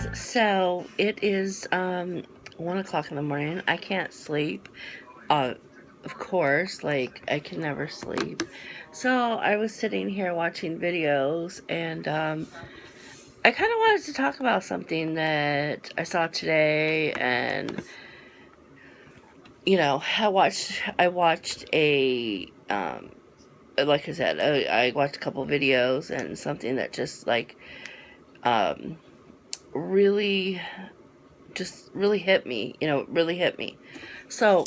guys, so it is 1 o'clock in the morning. I can't sleep. Uh of course, like I can never sleep. So I was sitting here watching videos and I kinda wanted to talk about something that I saw today and I watched a like I said, I watched a couple videos and something that just like um really just really hit me, really hit me. So,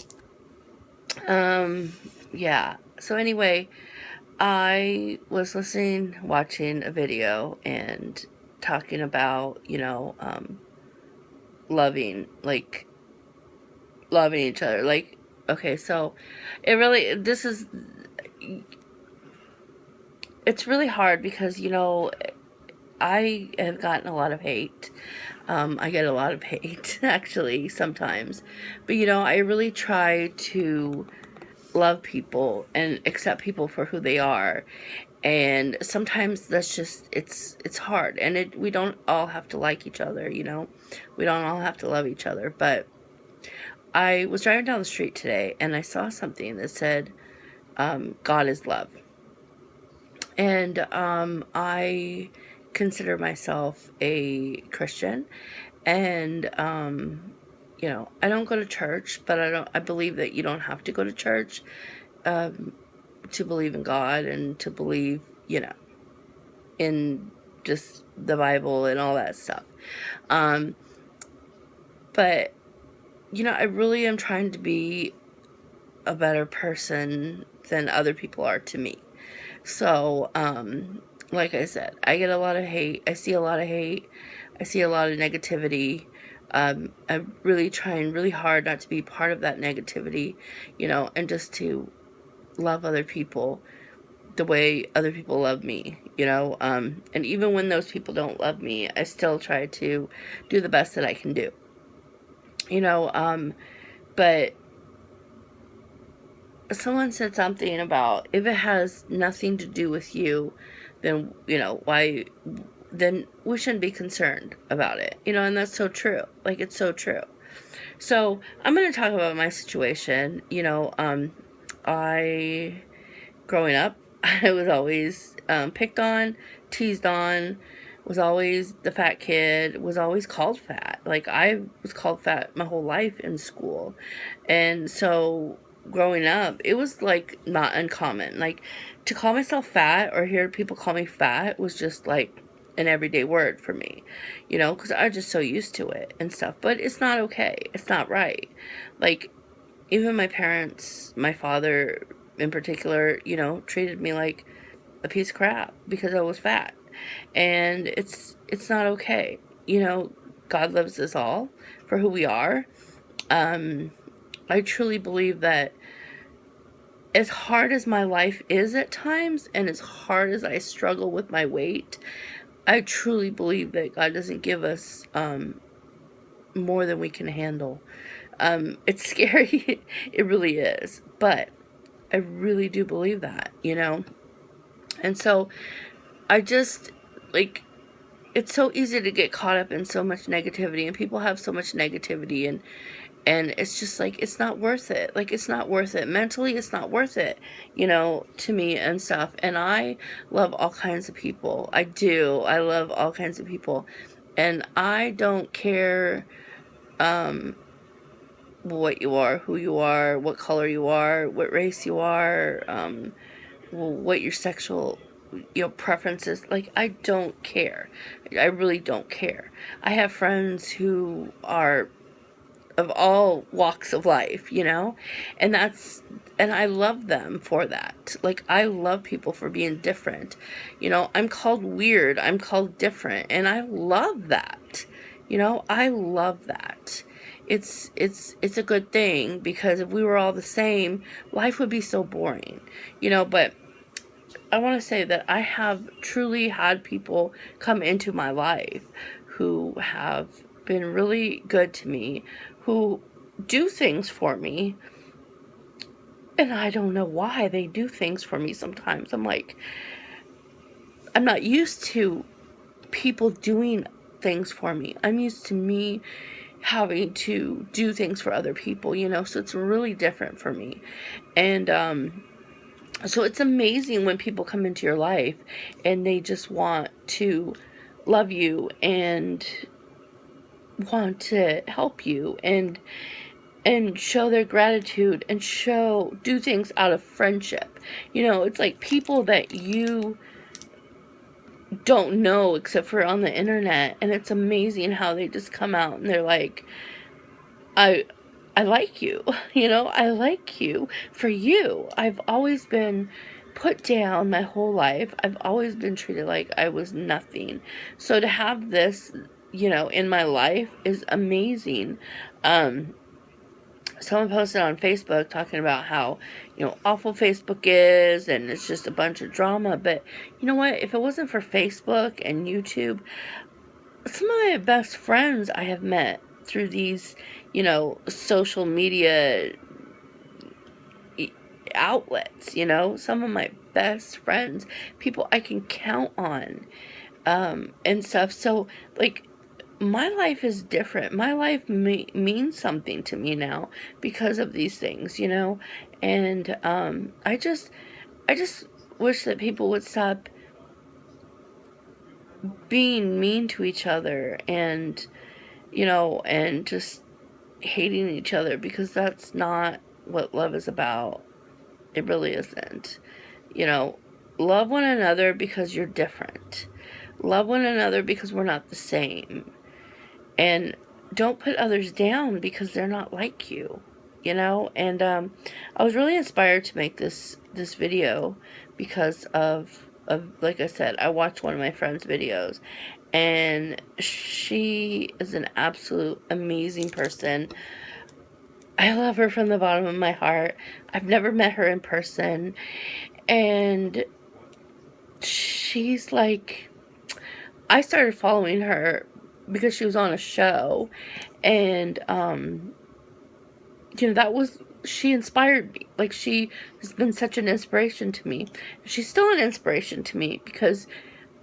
yeah. So anyway, I was watching a video and talking about, loving, like, loving each other. Like, okay, so it's really hard because, I have gotten a lot of hate. I get a lot of hate, actually, sometimes. But, I really try to love people and accept people for who they are. And sometimes it's hard. And we don't all have to like each other, We don't all have to love each other. But I was driving down the street today and I saw something that said, God is love. And I consider myself a Christian, and I don't go to church, but I believe that you don't have to go to church to believe in God and to believe, in just the Bible and all that stuff. Um, but I really am trying to be a better person than other people are to me. So, like I said, I get a lot of hate. I see a lot of hate. I see a lot of negativity. I'm really trying really hard not to be part of that negativity, and just to love other people the way other people love me, and even when those people don't love me, I still try to do the best that I can do, but someone said something about if it has nothing to do with you, then why, then we shouldn't be concerned about it, and that's so true. Like, it's so true. So I'm going to talk about my situation. I growing up, I was always picked on, teased on, was always the fat kid, was always called fat. Like, I was called fat my whole life in school. And so growing up, it was like not uncommon. Like, to call myself fat or hear people call me fat was just like an everyday word for me, because I was just so used to it and stuff. But it's not okay. It's not right. Like, even my parents, my father in particular, treated me like a piece of crap because I was fat. And it's not okay. God loves us all for who we are. I truly believe that as hard as my life is at times, and as hard as I struggle with my weight, I truly believe that God doesn't give us more than we can handle. It's scary. It really is. But I really do believe that, And so I just, like, it's so easy to get caught up in so much negativity, and people have so much negativity, and it's just like, it's not worth it. Like, it's not worth it. Mentally, it's not worth it, to me and stuff. And I love all kinds of people. I do. I love all kinds of people. And I don't care what you are, who you are, what color you are, what race you are, what your sexual preferences. Like, I don't care. I really don't care. I have friends who are of all walks of life, and I love them for that. Like, I love people for being different. I'm called weird, I'm called different, and I love that. I love that. It's a good thing, because if we were all the same, life would be so boring. But I want to say that I have truly had people come into my life who have been really good to me, who do things for me, and I don't know why they do things for me sometimes. I'm like, I'm not used to people doing things for me. I'm used to me having to do things for other people, you know, so it's really different for me. And so it's amazing when people come into your life and they just want to love you and want to help you and show their gratitude and do things out of friendship. You know, it's like people that you don't know except for on the internet, and it's amazing how they just come out and they're like, I like you. You know, I like you for you. I've always been put down my whole life. I've always been treated like I was nothing. So to have this, you know, in my life is amazing. Someone posted on Facebook talking about how, you know, awful Facebook is and it's just a bunch of drama. But you know what? If it wasn't for Facebook and YouTube, some of my best friends I have met through these, you know, social media outlets, you know, some of my best friends, people I can count on, and stuff. So, like, my life is different. My life means something to me now because of these things, you know, and I just wish that people would stop being mean to each other and, you know, and just hating each other, because that's not what love is about. It really isn't. You know, love one another because you're different. Love one another because we're not the same. And don't put others down because they're not like you, you know. And I was really inspired to make this video because of like I said, I watched one of my friend's videos, and she is an absolute amazing person. I love her from the bottom of my heart. I've never met her in person, and she's like, I started following her because she was on a show, and you know, she inspired me. Like, she has been such an inspiration to me. She's still an inspiration to me because,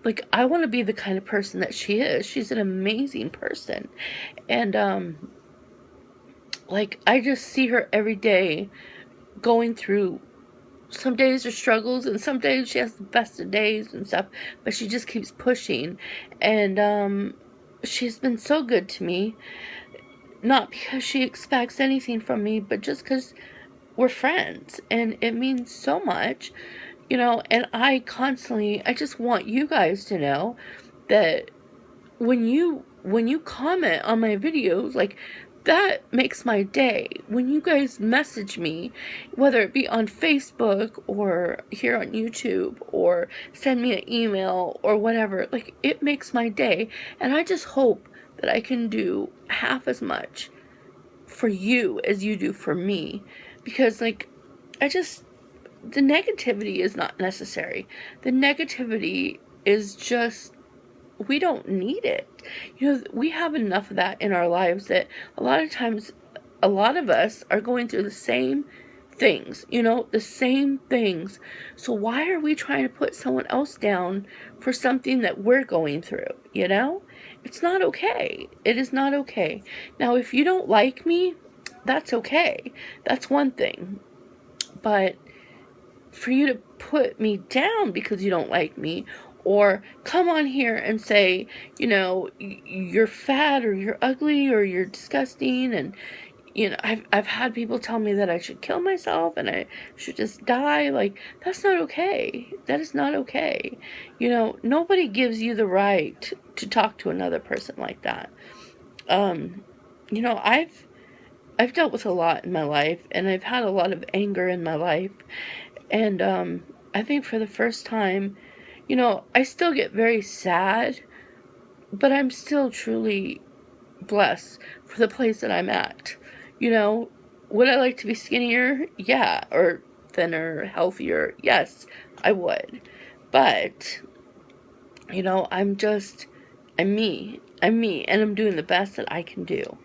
like, I want to be the kind of person that she is. She's an amazing person, and like, I just see her every day going through, some days are struggles and some days she has the best of days and stuff, but she just keeps pushing. And she's been so good to me, not because she expects anything from me, but just because we're friends, and it means so much, you know. And I just want you guys to know that when you comment on my videos, like, that makes my day. When you guys message me, whether it be on Facebook or here on YouTube or send me an email or whatever, like, it makes my day. And I just hope that I can do half as much for you as you do for me, because, like, the negativity is not necessary. The negativity is just, we don't need it. You know, we have enough of that in our lives that a lot of times, a lot of us are going through the same things, you know, the same things. So why are we trying to put someone else down for something that we're going through, you know? It's not okay. It is not okay. Now, if you don't like me, that's okay. That's one thing. But for you to put me down because you don't like me, or come on here and say, you know, you're fat or you're ugly or you're disgusting, and, you know, I've had people tell me that I should kill myself and I should just die. Like, that's not okay. That is not okay. You know, nobody gives you the right to talk to another person like that. You know, I've dealt with a lot in my life, and I've had a lot of anger in my life, and I think for the first time, you know, I still get very sad, but I'm still truly blessed for the place that I'm at. You know, would I like to be skinnier? Yeah. Or thinner, healthier? Yes, I would. But, you know, I'm me. I'm me, and I'm doing the best that I can do.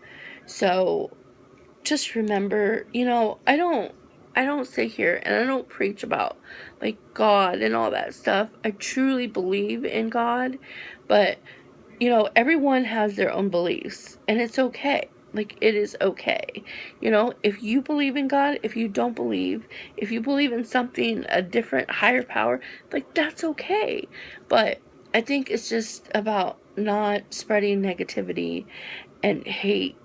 So just remember, you know, I don't sit here and I don't preach about, like, God and all that stuff. I truly believe in God, but you know, everyone has their own beliefs, and it's okay. Like, it is okay. You know, if you believe in God, if you don't believe, if you believe in something, a different, higher power, like, that's okay. But I think it's just about not spreading negativity and hate,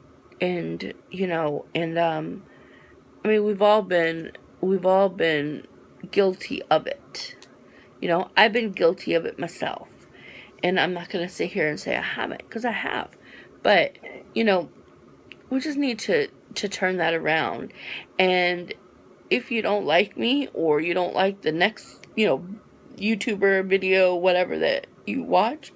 and, you know, and, I mean, we've all been guilty of it. You know, I've been guilty of it myself. And I'm not going to sit here and say I haven't, because I have. But, you know, we just need to turn that around. And if you don't like me, or you don't like the next, you know, YouTuber video, whatever that you watch,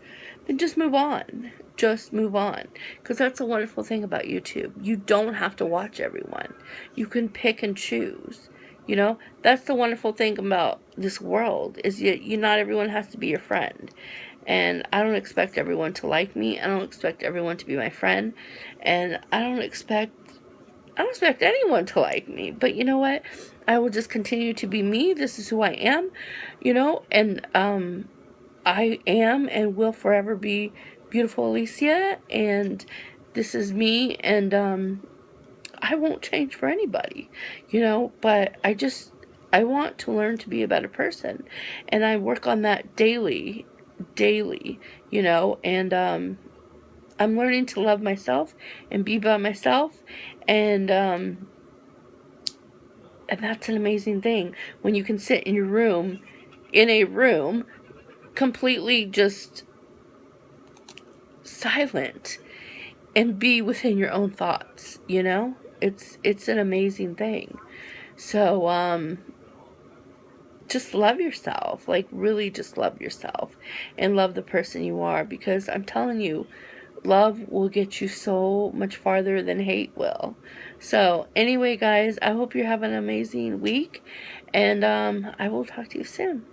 then just move on. Just move on. Because that's the wonderful thing about YouTube. You don't have to watch everyone. You can pick and choose. You know, that's the wonderful thing about this world, is you not everyone has to be your friend. And I don't expect everyone to like me. I don't expect everyone to be my friend. And I don't expect anyone to like me. But you know what? I will just continue to be me. This is who I am, you know, and I am and will forever be beautiful Alicia, and this is me, and I won't change for anybody, you know, but I want to learn to be a better person, and I work on that daily, you know, and I'm learning to love myself and be by myself, and and that's an amazing thing when you can sit in a room, completely just silent, and be within your own thoughts, you know? It's an amazing thing. So just love yourself. Like, really just love yourself and love the person you are, because I'm telling you, love will get you so much farther than hate will. So anyway, guys, I hope you're having an amazing week, and I will talk to you soon.